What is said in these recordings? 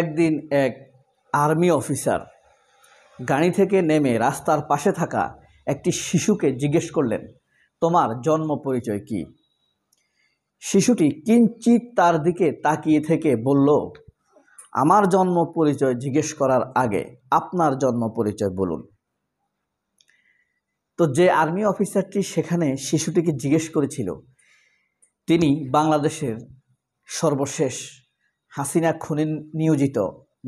একদিন এক army officer গাড়ি থেকে নেমে রাস্তার পাশে থাকা একটি শিশুকে জিজ্ঞেস করলেন, তোমার জন্ম পরিচয় কি? শিশুটি কিঞ্চিত তার দিকে তাকিয়ে থেকে বলল, আমার জন্ম পরিচয় জিজ্ঞেস করার আগে আপনার জন্ম পরিচয় বলুন। তো যে আর্মি অফিসারটি সেখানে শিশুটিকে জিজ্ঞেস করেছিল, তিনি বাংলাদেশের সর্বশেষ হাসিনা খুনে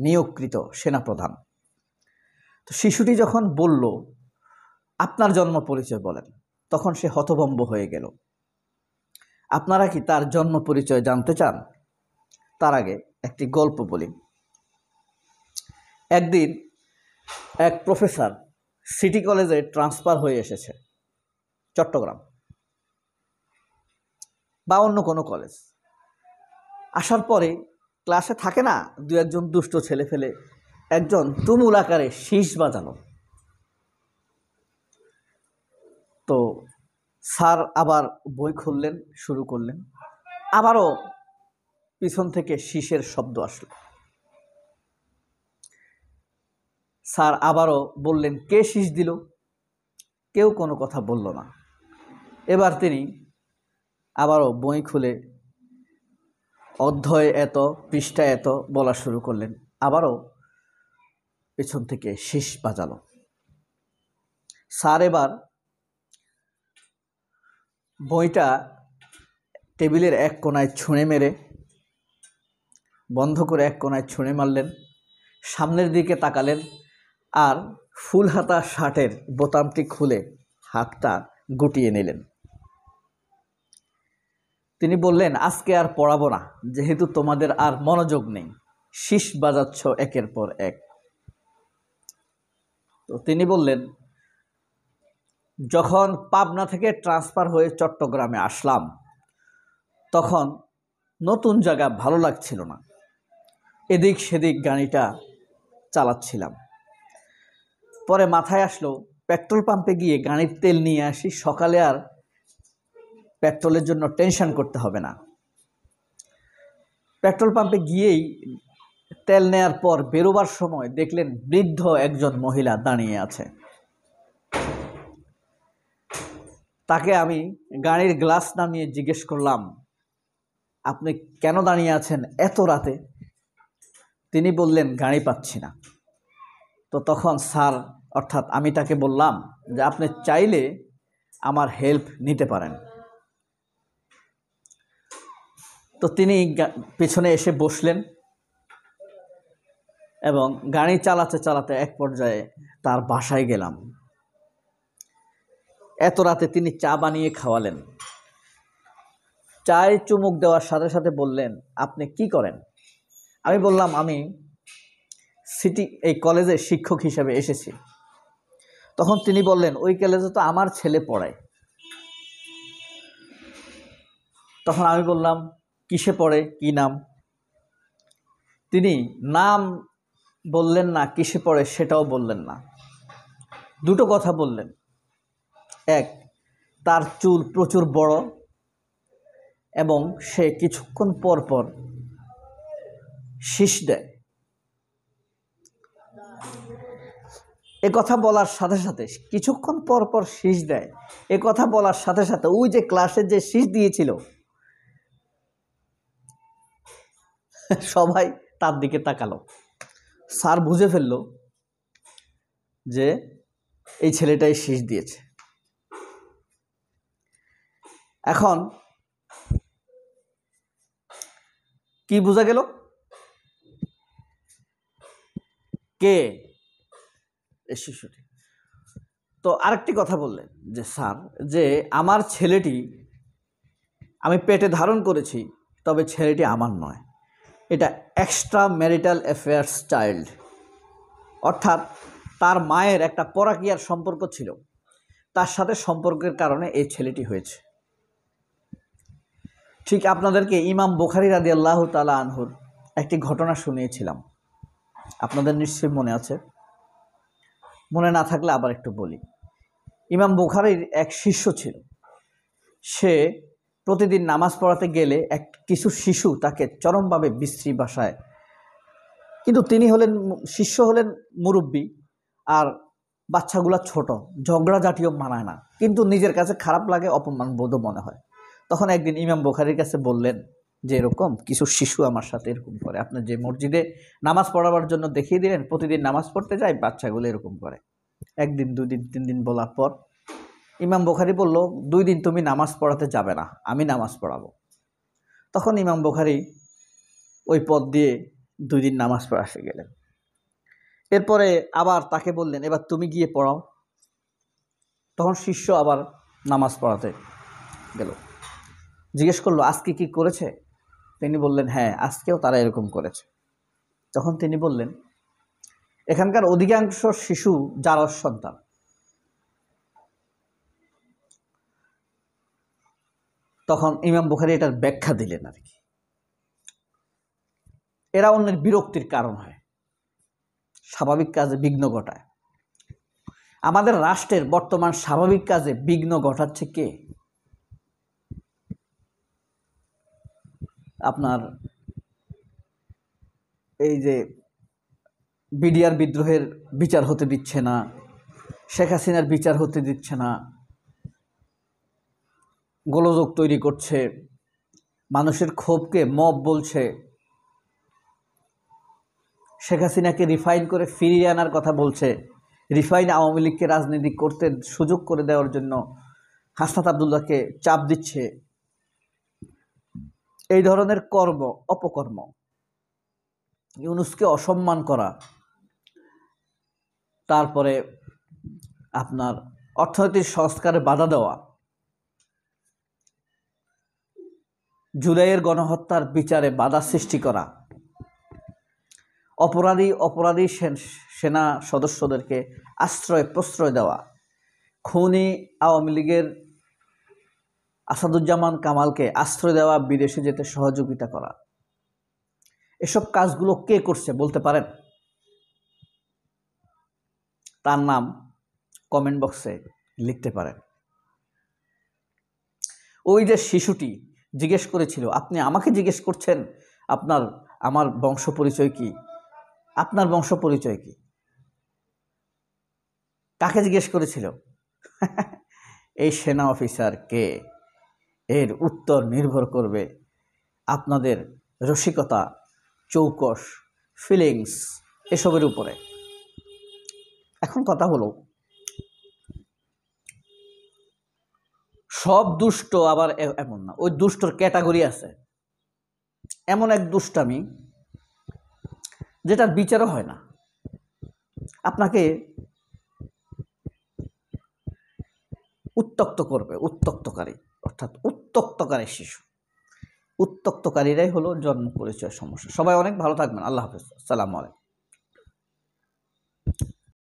নিয়োগকৃত সেনাপ্রধান। তো শিশুটি যখন বলল, আপনার জন্ম পরিচয় বলেন, তখন সে হতভম্ব হয়ে গেল। আপনারা কি তার জন্ম পরিচয় জানতে চান? তার আগে একটি গল্প বলি। একদিন এক প্রফেসর সিটি কলেজে ট্রান্সফার হয়ে এসেছে, চট্টগ্রাম বা অন্য কোনো কলেজ। আসার পরে ক্লাসে থাকে না দু একজন দুষ্ট ছেলে ফেলে, একজন তুমুল আকারে শীষ বাজানো। তো স্যার আবার বই খুললেন, শুরু করলেন, আবারও পিছন থেকে শীষের শব্দ আসলো। স্যার আবারও বললেন, কে শীষ দিল? কেউ কোনো কথা বলল না। এবার তিনি আবারও বই খুলে অধ্যায় এত, পৃষ্ঠা এত বলা শুরু করলেন। আবারও পেছন থেকে শীষ বাজালো। স্যার এবার বইটা টেবিলের এক কোণায় ছুঁড়ে মেরে, বন্ধ করে এক কোণায় ছুঁড়ে মারলেন, সামনের দিকে তাকালেন আর ফুল হাতা শার্টের বোতামটি খুলে হাতটা গুটিয়ে নিলেন। তিনি বললেন, আজকে আর পড়াবো না, যেহেতু তোমাদের আর মনোযোগ নেই, শীষ বাজাচ্ছ একের পর এক। তো তিনি বললেন, যখন পাবনা থেকে ট্রান্সফার হয়ে চট্টগ্রামে আসলাম, তখন নতুন জায়গা ভালো লাগছিল না, এদিক সেদিক গাড়িটা চালাচ্ছিলাম। পরে মাথায় আসলো, পেট্রোল পাম্পে গিয়ে গাড়ির তেল নিয়ে আসি, সকালে আর পেট্রোলের জন্য টেনশন করতে হবে না। পেট্রোল পাম্পে গিয়েই তেল নেয়ার পর বেরোবার সময় দেখলেন বৃদ্ধ একজন মহিলা দাঁড়িয়ে আছে। তাকে আমি গাড়ির গ্লাস নামিয়ে জিজ্ঞেস করলাম, আপনি কেন দাঁড়িয়ে আছেন এত রাতে? তিনি বললেন, গাড়ি পাচ্ছি না। তো তখন স্যার অর্থাৎ আমি তাকে বললাম যে আপনি চাইলে আমার হেল্প নিতে পারেন। তো তিনি পেছনে এসে বসলেন এবং গাড়ি চালাতে চালাতে এক পর্যায়ে তার বাসায় গেলাম। এত রাতে তিনি চা বানিয়ে খাওয়ালেন। চায়ে চুমুক দেওয়ার সাথে সাথে বললেন, আপনি কি করেন? আমি বললাম, আমি এই কলেজে শিক্ষক হিসেবে এসেছি। তখন তিনি বললেন, ওই কলেজে তো আমার ছেলে পড়ায়। তখন আমি বললাম, কিসে পড়ে, কি নাম? তিনি নাম বললেন না, কিসে পড়ে সেটাও বললেন না। দুটো কথা বললেন, এক, তার চুল প্রচুর বড় এবং সে কিছুক্ষণ পর পর শীষ দেয়। এ কথা বলার সাথে সাথে, কিছুক্ষণ পর পর শীষ দেয়, এ কথা বলার সাথে সাথে ওই যে ক্লাসে যে শীষ দিয়েছিল সবাই তার দিকে তাকালো। স্যার বুঝে ফেলল যে এই ছেলেটাই শীষ দিয়েছে। এখন কি বোঝা গেল? কে এই শিশুটি? তো আরেকটি কথা বললেন যে স্যার, যে আমার ছেলেটি আমি পেটে ধারণ করেছি, তবে ছেলেটি আমার নয়, এটা এক্সট্রা ম্যারিটাল অ্যাফেয়ার্স চাইল্ড, অর্থাৎ তার মায়ের একটা পরকীয়ার সম্পর্ক ছিল, তার সাথে সম্পর্কের কারণে এই ছেলেটি হয়েছে। ঠিক আপনাদেরকে ইমাম বুখারী রাদিয়াল্লাহু তাআলা আনহুর একটি ঘটনা শুনিয়েছিলাম, আপনাদের নিশ্চয়ই মনে আছে। মনে না থাকলে আবার একটু বলি। ইমাম বুখারীর এক শিষ্য ছিল। সে প্রতিদিন নামাজ পড়াতে গেলে কিছু শিশু তাকে চরমভাবে বিশ্রী ভাষায় কিন্তু তিনি হলেন শিষ্য হলেন মুরব্বী, আর বাচ্চাগুলা ছোট, ঝগড়া জাতীয় মানায় না, কিন্তু নিজের কাছে খারাপ লাগে, অপমান বোধও মনে হয়। তখন একদিন ইমাম বুখারীর কাছে বললেন যে এরকম কিছু শিশু আমার সাথে এরকম করে, আপনি যে মসজিদে নামাজ পড়াবার জন্য দেখিয়ে দিলেন, প্রতিদিন নামাজ পড়তে যায়, বাচ্চাগুলো এরকম করে। একদিন, 2 দিন, 3 দিন বলার পর ইমাম বুখারী বলল, 2 দিন তুমি নামাজ পড়াতে যাবে না, আমি নামাজ পড়াবো। তখন ইমাম বুখারী ওই পথ দিয়ে 2 দিন নামাজ পড়াতে গেলেন। এরপরে আবার তাকে বললেন, এবার তুমি গিয়ে পড়াও। তখন শিষ্য আবার নামাজ পড়াতে গেল। জিজ্ঞেস করলো, আজকে কি করেছে? তিনি বললেন, হ্যাঁ, আজকেও তারা এরকম করেছে। তখন তিনি বললেন, এখানকার অধিকাংশ শিশু জারজ সন্তান। তখন ইমাম বুখারী এটার ব্যাখ্যা দিলেন আর কি, এরা অন্যের বিরক্তির কারণ হয়, স্বাভাবিক কাজে বিঘ্ন ঘটায়। আমাদের রাষ্ট্রের বর্তমান স্বাভাবিক কাজে বিঘ্ন ঘটাচ্ছে কে? আপনার এই যে বিডিআর বিদ্রোহের বিচার হতে দিচ্ছে না, শেখ হাসিনার বিচার হতে দিচ্ছে না, গোলযোগ তৈরি করছে, মানুষের ক্ষোভকে মব বলছে, শেখ হাসিনাকে রিফাইন করে ফিরিয়ে আনার কথা বলছে, রিফাইন আওয়ামী লীগকে রাজনীতি করতে সুযোগ করে দেওয়ার জন্য হাসনাত আব্দুল্লাহকে চাপ দিচ্ছে। এই ধরনের কর্ম, অপকর্ম, ইউনূসকে অসম্মান করা, তারপরে আপনার অর্থনৈতিক সংস্কারে বাধা দেওয়া, জুলাইয়ের গণহত্যার বিচারে বাধা সৃষ্টি করা, অপরাধী সেনা সদস্যদেরকে আশ্রয় প্রশ্রয় দেওয়া, খুনি আওয়ামী লীগের আসাদুজ্জামান কামালকে আশ্রয় দেওয়া, বিদেশে যেতে সহযোগিতা করা, এসব কাজগুলো কে করছে বলতে পারেন? তার নাম কমেন্ট বক্সে লিখতে পারেন। ওই যে শিশুটি জিজ্ঞেস করেছিল, আপনি আমাকে জিজ্ঞেস করছেন আমার বংশ পরিচয় কি? আপনার বংশ পরিচয় কি? কাকে জিজ্ঞেস করেছিল? এই সেনা অফিসার কে? এর উত্তর নির্ভর করবে আপনাদের রসিকতা, চৌকস, ফিলিংস এসবের উপরে। এখন কথা হলো, সব দুষ্ট আবার এমন না, ওই দুষ্টর ক্যাটাগরি আছে। এমন এক দুষ্টামি যেটার বিচারও হয় না। আপনাকে উত্তক্ত করবে, উত্তক্তকারী, অর্থাৎ উত্তক্তকারী শিশু। উত্তক্তকারীরাই হলো জন্ম পরিচয় সমস্যা। সবাই অনেক ভালো থাকবেন। আল্লাহ হাফেজ। আসসালামু আলাইকুম।